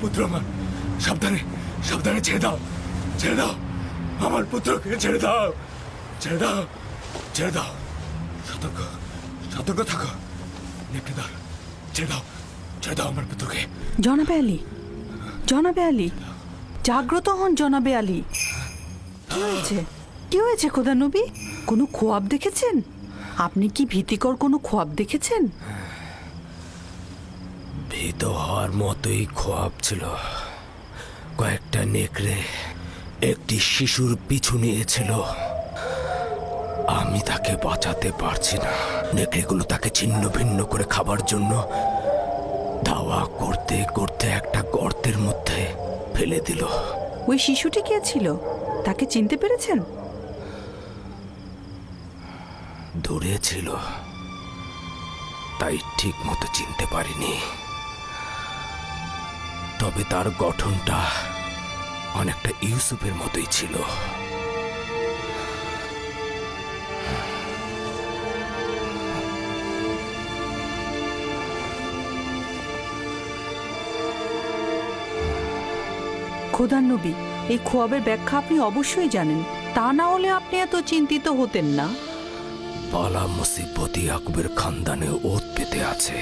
পুত্র আমার, সাবধানে সাবধানে ছেড়ে দাও, ছেড়ে দাও আমার পুত্রকে, ছেড়ে দাও, ছেড়ে দাও, ছেড়ে দাও, সতর্ক সতর্ক থাকো নেকড়েদার, ছেড়ে দাও, ছেড়ে দাও আমার পুত্রকে। জনাবে আলী, জনাবে আলী, জাগ্রত হন জনাবে আলী। কি হয়েছে, কি হয়েছে খোদা নবী? কোনো খোয়াব দেখেছেন? আপনি কি ভীতিকর কোনো খোয়াব দেখেছেন? ভীত হওয়ার মতোই খোয়াব ছিল। কয়েকটা নেকড়ে একটি শিশুর পিছু নিয়েছিল। আমি তাকে বাঁচাতে পারছি না। নেকড়েগুলো তাকে ছিন্ন ভিন্ন করে খাবার জন্য ধাওয়া করতে করতে একটা গর্তের মধ্যে ফেলে দিল। ওই শিশুটি কে ছিল? তাকে চিনতে পেরেছেন? দূরে ছিল, তাই ঠিক মতো চিনতে পারিনি। তবে তার গঠনটা অনেকটা ইউসুফের মতোই ছিল। খোদার নবী, এই খোয়াবের ব্যাখ্যা আপনি অবশ্যই জানেন, তা না হলে আপনি এত চিন্তিত হতেন না। বালা মুসিবত ইয়াকুবের খানদানে ওত পেতে আছে।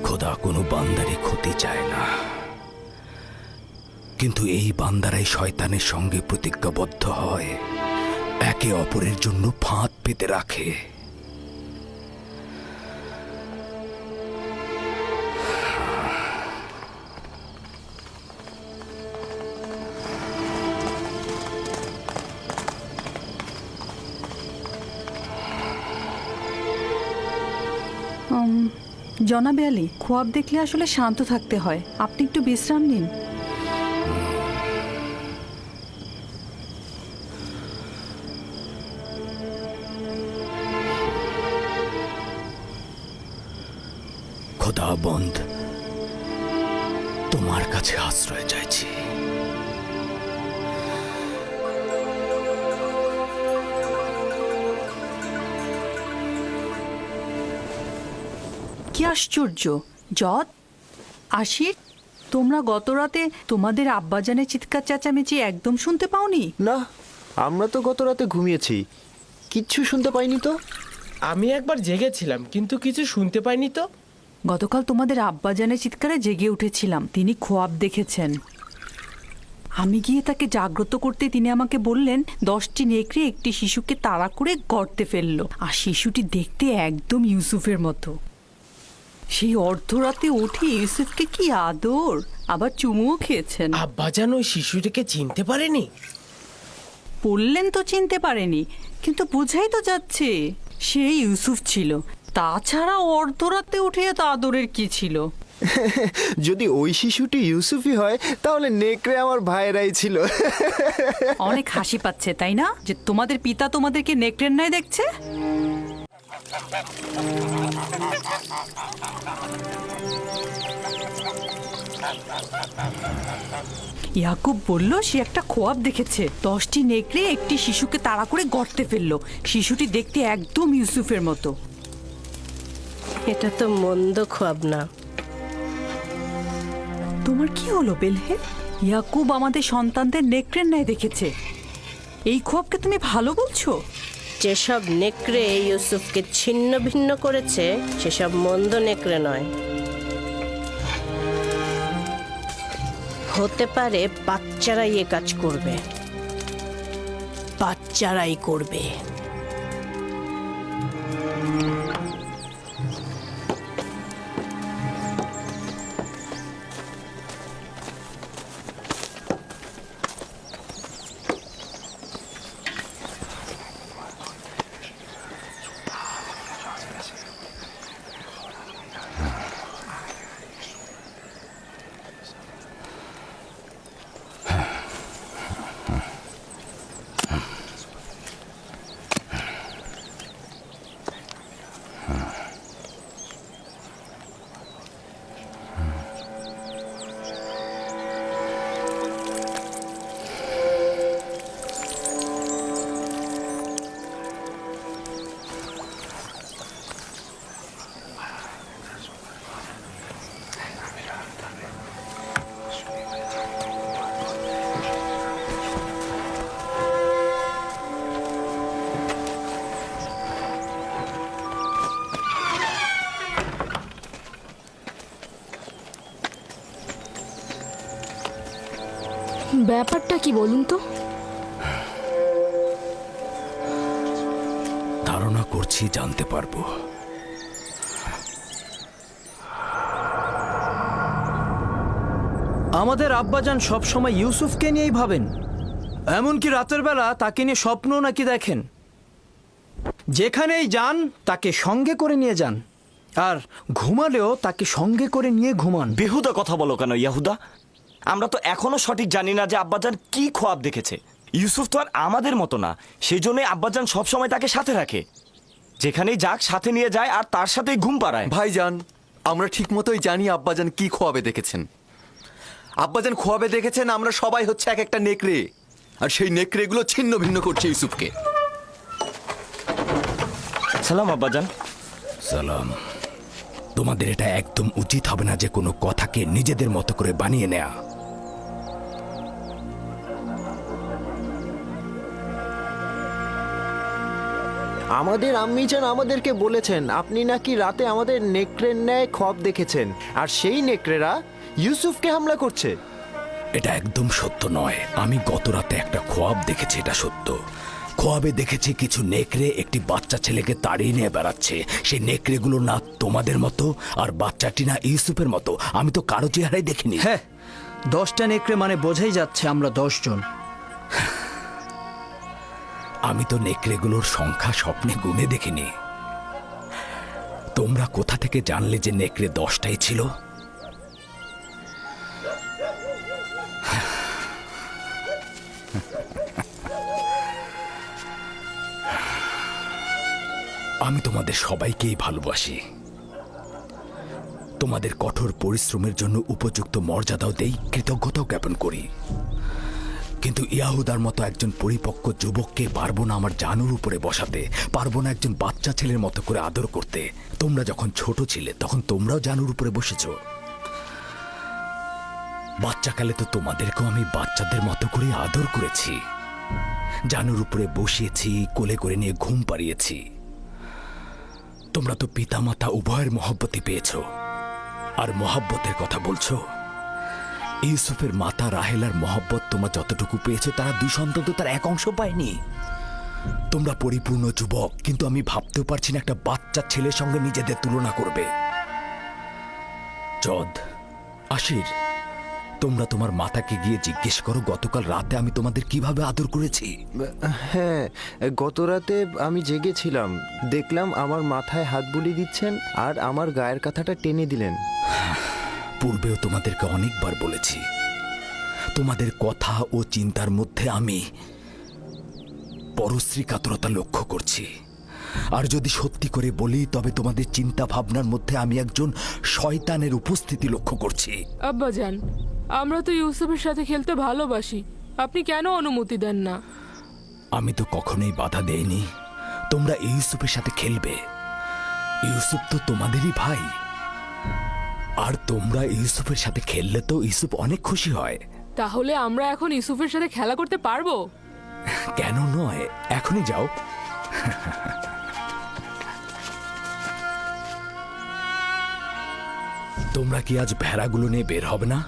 খোদা কোনো বান্দারই ক্ষতি চায় না, কিন্তু এই বান্দারাই শয়তানের সঙ্গে প্রতিজ্ঞাবদ্ধ হয়, একে অপরের জন্য ফাঁদ পেতে রাখে। জনাবে আলী, খোয়াব দেখলে আসলে শান্ত থাকতে হয়, আপনি একটু বিশ্রাম নিন। খোদাবন্দ, তোমার কাছে আশ্রয় চাইছি। কি আশ্চর্য! যত, আশির, তোমরা গত রাতে তোমাদের আব্বাজানের চিৎকার চেঁচামেচি একদম শুনতে পাওনি? না, আমরা তো গত রাতে ঘুমিয়েছি, কিচ্ছু শুনতে পাইনি তো। আমি একবার জেগেছিলাম, কিন্তু কিছু শুনতে পাইনি তো। গতকাল তোমাদের আব্বাজানের চিৎকারে জেগে উঠেছিলাম, তিনি খোয়াব দেখেছেন। আমি গিয়ে তাকে জাগ্রত করতে তিনি আমাকে বললেন 10টি নেকড়ে একটি শিশুকে তাড়া করে গর্তে ফেললো, আর শিশুটি দেখতে একদম ইউসুফের মতো। সেই অর্ধরাতে উঠে ইউসুফকে কি আদর, আবার চুমুও খেয়েছেন। আব্বাজান ওই শিশুটিকে চিনতে পারেনি? বললেন তো চিনতে পারেনি, কিন্তু বোঝাই তো যাচ্ছে সে ইউসুফ ছিল। তাছাড়া অর্ধরাতে উঠে এত আদরের কি ছিল? যদি ওই শিশুটি ইউসুফই হয়, তাহলে নেকড়ে আমার ভাইয়েরাই ছিল। অনেক হাসি পাচ্ছে তাই না, যে তোমাদের পিতা তোমাদেরকে নেকড়ের ন্যায় দেখছে? ইয়াকুব বলল সে একটা খোয়াব দেখেছে, 10টি নেকড়ে একটি শিশুকে তাড়া করে গর্তে ফেললো, শিশুটি দেখতে একদম ইউসুফের মতো। এটা তো মন্দ খোয়াব না। তোমার কি হলো বেলহে? ইয়াকুব আমাদের সন্তানদের নেকড়ের ন্যায় দেখেছে, এই খোয়াবকে তুমি ভালো বলছো? যেসব নেকড়ে ইউসুফকে ছিন্ন ভিন্ন করেছে সেসব মন্দ নেকড়ে নয়। হতে পারে বাচ্চারাই এ কাজ করবে, বাচ্চারাই করবে। ব্যাপারটা কি বলুন তো? ধারণা করছি জানতে পারবো। আমাদের আব্বাজান সবসময় ইউসুফকে নিয়েই ভাবেন, এমনকি রাতের বেলা তাকে নিয়ে স্বপ্ন নাকি দেখেন। যেখানেই যান তাকে সঙ্গে করে নিয়ে যান, আর ঘুমালেও তাকে সঙ্গে করে নিয়ে ঘুমান। বেহুদা কথা বলো কেন ইয়াহুদা? আমরা তো এখনো সঠিক জানি না যে আব্বাজান কি খোয়াব দেখেছে। ইউসুফ তো আর আমাদের মতো না, সেই জন্যই আব্বাজান সবসময় তাকে সাথে রাখে। যেখানেই যাক সাথে নিয়ে যায় আর তার সাথেই ঘুম পাড়ায়। ভাইজান, আমরা ঠিক মতোই জানি আব্বাজান কি খোয়াবে দেখেছেন। আব্বাজান খোয়াবে দেখেছেন আমরা সবাই হচ্ছে এক একটা নেকড়ে, আর সেই নেকড়েগুলো ছিন্ন ভিন্ন করছে ইউসুফকে। সালাম আব্বাজান। সালাম। তোমাদের এটা একদম উচিত হবে না যে কোনো কথাকে নিজেদের মতো করে বানিয়ে নেয়া। আমাদের আম্মিজান আমাদেরকে বলেছেন আপনি নাকি রাতে আমাদের নেকড়ের ন্যায় খোয়াব দেখেছেন, আর সেই নেকড়েরা ইউসুফকে হামলা করছে। এটা একদম সত্য নয়। আমি গত রাতে একটা খোয়াব দেখেছি, এটা সত্য। খোয়াবে দেখেছি কিছু নেকড়ে একটি বাচ্চা ছেলেকে তাড়িয়ে নিয়ে বেড়াচ্ছে। সেই নেকড়েগুলো না তোমাদের মতো, আর বাচ্চাটি না ইউসুফের মতো। আমি তো কারো চেহারাই দেখিনি। হ্যাঁ, 10টা নেকড়ে মানে বোঝাই যাচ্ছে আমরা 10 জন। আমি তো নেকড়েগুলোর সংখ্যা স্বপ্নে গুনে দেখিনি। তোমরা কোথা থেকে জানলে যে নেকড়ে 10টাই ছিল? আমি তোমাদের সবাইকেই ভালোবাসি। তোমাদের কঠোর পরিশ্রমের জন্য উপযুক্ত মর্যাদাও দেই, কৃতজ্ঞতাও জ্ঞাপন করি। কিন্তু ইয়াহুদার মতো একজন পরিপক্ক যুবককে পারবো না আমার জানুর উপরে বসাতে, পারবো না একজন বাচ্চা ছেলের মতো করে আদর করতে। তোমরা যখন ছোট ছিলে তখন তোমরাও জানুর উপরে বসেছ। বাচ্চাকালে তো তোমাদেরকেও আমি বাচ্চাদের মতো করে আদর করেছি, জানুর উপরে বসিয়েছি, কোলে করে নিয়ে ঘুম পাড়িয়েছি। তোমরা তো পিতামাতা উভয়ের মহব্বতই পেয়েছ। আর মহব্বতের কথা বলছো? ইউসুফের মাতা রাহেলার মহব্বত তোমরা যতটুকু পেয়েছো, তারা 2 সন্তান তো তার এক অংশ পায়নি। তোমরা পরিপূর্ণ যুবক, কিন্তু আমি ভাবতেও পারছি না একটা বাচ্চা ছেলের সঙ্গে নিজেদের তুলনা করবে। জদ, আশির, তোমরা তোমার মাতাকে গিয়ে জিজ্ঞেস করো গতকাল রাতে আমি তোমাদের কিভাবে আদর করেছি। হ্যাঁ, গত রাতে আমি জেগেছিলাম, দেখলাম আমার মাথায় হাত বুলিয়ে দিচ্ছেন আর আমার গায়ের কাঁথাটা টেনে দিলেন। পূর্বেও তোমাদেরকে অনেকবার বলেছি, তোমাদের কথা ও চিন্তার মধ্যে আমি পরশ্রী কাতরতা লক্ষ্য করছি। আর যদি সত্যি করে বলি, তবে তোমাদের চিন্তা ভাবনার মধ্যে আমি একজন শয়তানের উপস্থিতি লক্ষ্য করছি। আব্বাজান, আমরা তো ইউসুফের সাথে খেলতে ভালোবাসি, আপনি কেন অনুমতি দেন না? আমি তো কখনোই বাধা দেইনি তোমরা ইউসুফের সাথে খেলবে। ইউসুফ তো তোমাদেরই ভাই, আর তোমরা ইউসুফের সাথে খেললে তো ইউসুফ অনেক খুশি হয়। তাহলে আমরা এখন ইউসুফের সাথে খেলা করতে পারবো? কেন নয়, এখনই যাও। তোমরা কি আজ ভেড়াগুলো নিয়ে বের হবে না?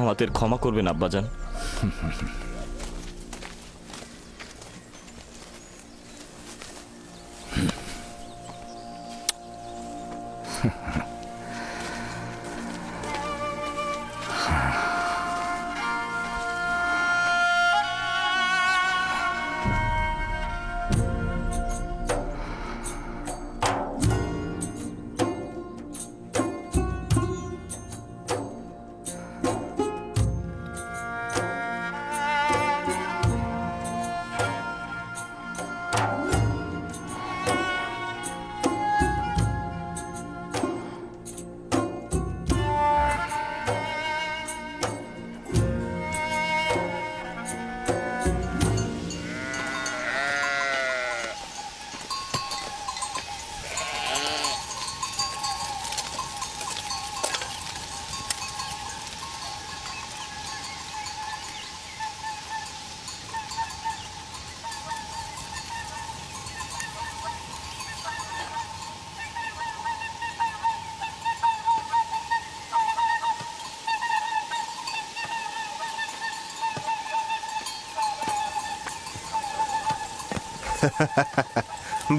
আমাদের ক্ষমা করবেন আব্বাজান।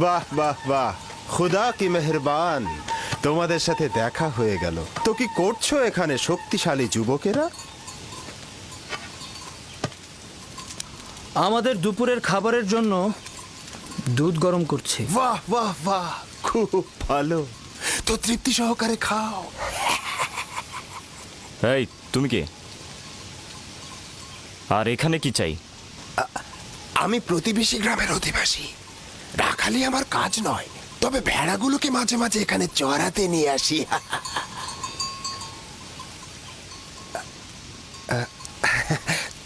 বাহ বাহ বাহ, খুদা কি মেহেরবান, তোমাদের সাথে দেখা হয়ে গেল। তো কি করছো এখানে শক্তিশালী যুবকেরা? আমাদের দুপুরের খাবারের জন্য দুধ গরম করছে। বাহ বাহ বাহ, খুব ভালো। তো তৃপ্তি সহকারে খাও। এই তুমি কে? আর এখানে কি চাই? আমি প্রতিবেশী গ্রামের অধিবাসী। রাখালি আমার কাজ নয়, তবে ভেড়াগুলোকে মাঝে মাঝে এখানে চড়াতে নিয়ে আসি।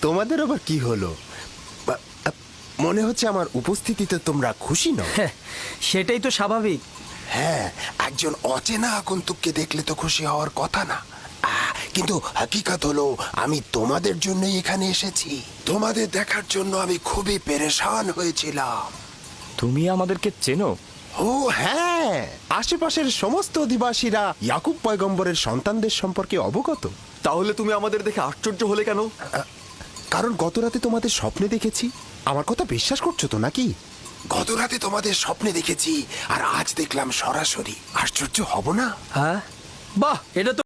তোমাদের আবার কি হলো? মনে হচ্ছে আমার উপস্থিতিতে তোমরা খুশি নও। হ্যাঁ, সেটাই তো স্বাভাবিক। হ্যাঁ, একজন অচেনা আগন্তুককে দেখলে তো খুশি হওয়ার কথা না। কিন্তু হাকিকত হলো আমি তোমাদের জন্যই এখানে এসেছি। তোমাদের দেখার জন্য আমি খুবই পেরেশান হয়েছিলাম। তুমি আমাদেরকে চেনো? ও হ্যাঁ, আশেপাশের সমস্ত অধিবাসীরা ইয়াকুব পয়গম্বরের সন্তানদের সম্পর্কে অবগত। তাহলে তুমি আমাদের দেখে আশ্চর্য হলে কেন? কারণ গত রাতে তোমাদের স্বপ্নে দেখেছি। আমার কথা বিশ্বাস করছো তো নাকি? গত রাতে তোমাদের স্বপ্নে দেখেছি আর আজ দেখলাম সরাসরি। আশ্চর্য হব না? হ্যাঁ, বাহ, এটা তো